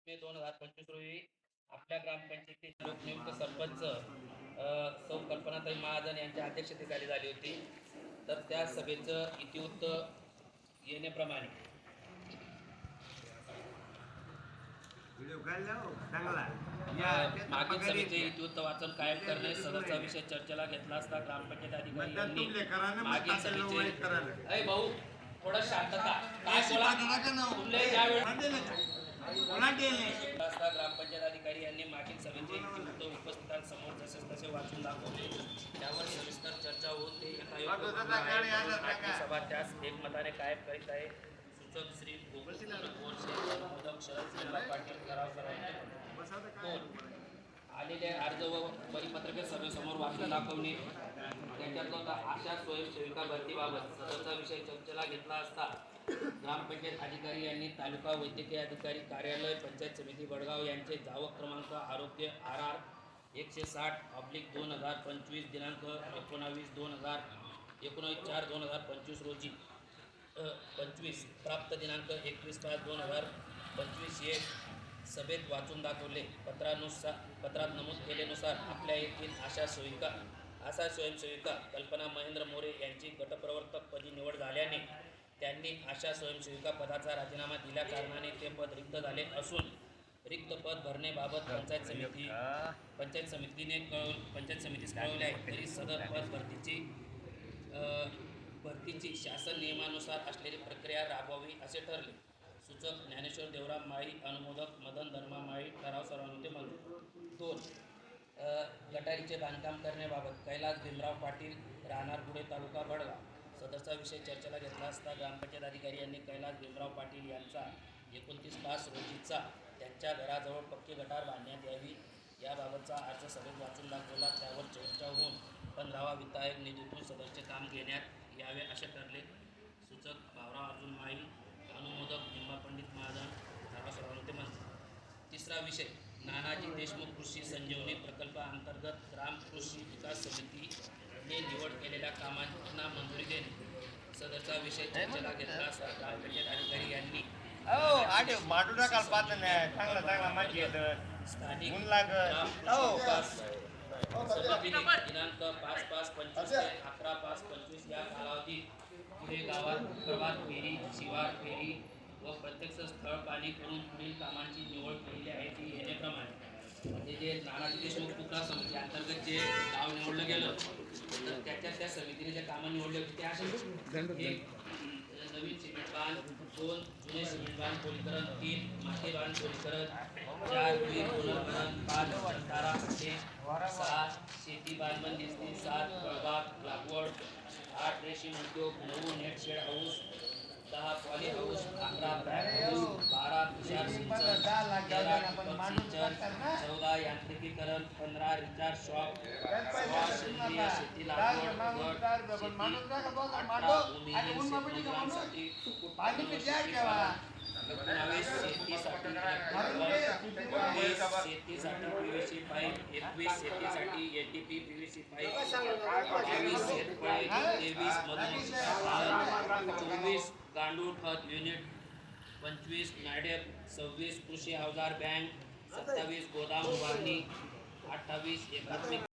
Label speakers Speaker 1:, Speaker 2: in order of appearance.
Speaker 1: मे 2025 रोजी आपल्या ग्रामपंचायतीचे लोकनियुक्त सरपंच सौ कल्पनाताई महाजन यांच्या अध्यक्षतेखाली झाली होती. तर त्या सभेचं इतिवृत्त येण्याप्रमाणे मागील सभेचे इतिवृत्त वाचन कायम करणे सदरचा विषय चर्चेला घेतला असता ग्रामपंचायत अधिकारी यांनी मागील सभेचे भाऊ थोडं शांतता काय ग्रामपंचायत अधिकारी यांनी मागील सभेचे इतिवृत्त उपस्थितांसमोर जसे तसे वाचून दाखवले. त्यावर सविस्तर चर्चा होऊन ते एका सभा त्यास एकमताने कायम करीत आहे. सूचक श्री पाटील आलेले अर्ज व परिपत्रके सभेसमोर वाचून दाखवणे. त्याच्यात आशा स्वयंसेविका भरतीबाबत सदरचा विषय चर्चेला घेतला असता ग्रामपंचायत अधिकारी यांनी तालुका वैद्यकीय अधिकारी कार्यालय पंचायत समिती वडगाव यांचे जावक क्रमांक आरोग्य RR 160/2025 दिनांक 19/4/2025 रोजी 25 प्राप्त दिनांक 21/5/2025 हे सभेत वाचून दाखवले. पत्रात नमूद केल्यानुसार आपल्या येथील आशा स्वयंसेविका कल्पना महेंद्र मोरे यांची गटप्रवर्तकपदी निवड झाल्याने त्यांनी आशा स्वयंसेविका पदाचा राजीनामा दिल्या कारणाने ते पद रिक्त झाले असून रिक्त पद भरण्याबाबत पंचायत समितीस कळवले आहे. तरी सदर पद भरतीची शासन नियमानुसार असलेली प्रक्रिया राबवावी असे ठरले. सूचक ज्ञानेश्वर देवराम माळी, अनुमोदक मदन धर्मा माळी. ठराव सर्वानुमते मंजूर. 2. गटारीचे बांधकाम करण्याबाबत कैलास भीमराव पाटील, राहणार गुढे, तालुका वडगाव. सदरचा विषय चर्चेला घेतला असता ग्रामपंचायत अधिकारी यांनी कैलास भीमराव पाटील यांचा 29/5 रोजीचा त्यांच्या घराजवळ पक्की गटार बांधण्यात यावी याबाबतचा अर्ज सभेत वाचून दाखवला. त्यावर चर्चा होऊन 15वा वित्त आयोग निधीतून सदरचे काम घेण्यात यावे असे ठरले. सूचक भावराव अर्जुन माळी, अनुमोदक निंबा पंडित महाजन. ठराव सर्वानुमते मंजूर. 3रा विषय नानाजी देशमुख कृषी संजीवनी प्रकल्पाअंतर्गत ग्राम कृषी विकास समितीने निवड केलेल्या कामांना मंजुरी देणे. सदरचा विषय चर्चेला घेतला असता ग्रामपंचायत अधिकारी यांनी स्थानिक दिनांक 5/5/25 ते 11/5/25 या कालावधीत पुढे गावात प्रभात फेरी, शिवार फेरी व प्रत्यक्ष स्थळ पाणी करून पुढील कामांची निवड केलेली आहे. ती येण्याप्रमाणे म्हणजे जे नानाजी देशमुख तुका समिती अंतर्गत जे गाव निवडलं गेलं तर त्या समितीने जे कामं निवडले होते ते असे नवीन सिमेंट बांध, 2 जुने सिमेंट बांध खोलीकरण, 3 माती बांध खोलीकरण, 4 विहीर पुनर्भरण, 5 जलधारा खड्डे, 6 शेती बांधबंदिस्ती, 7 फळबाग लागवड, 8 रेशीम उद्योग, 9 net shade house, 10 poly house, 11 ब्रॅक हाऊस, 12 तुषार सिंचन, 13 ठिबक सिंचन, 14 यांत्रिकीकरण, 15 रिचार्ज शॉप, 16 सेंद्रिय शेती लागवड, 19 शेतीसाठी PVC पाईप, 21 शेतीसाठी ATP PVC पाईप, 22 शेतफळे, 23 मधुमक्षी पालन, 24 गांडूळ खत युनिट, 25 नायडेप, 26 कृषी अवजार बँक, 27 गोदाम उभारणी, 28 एकात्मिक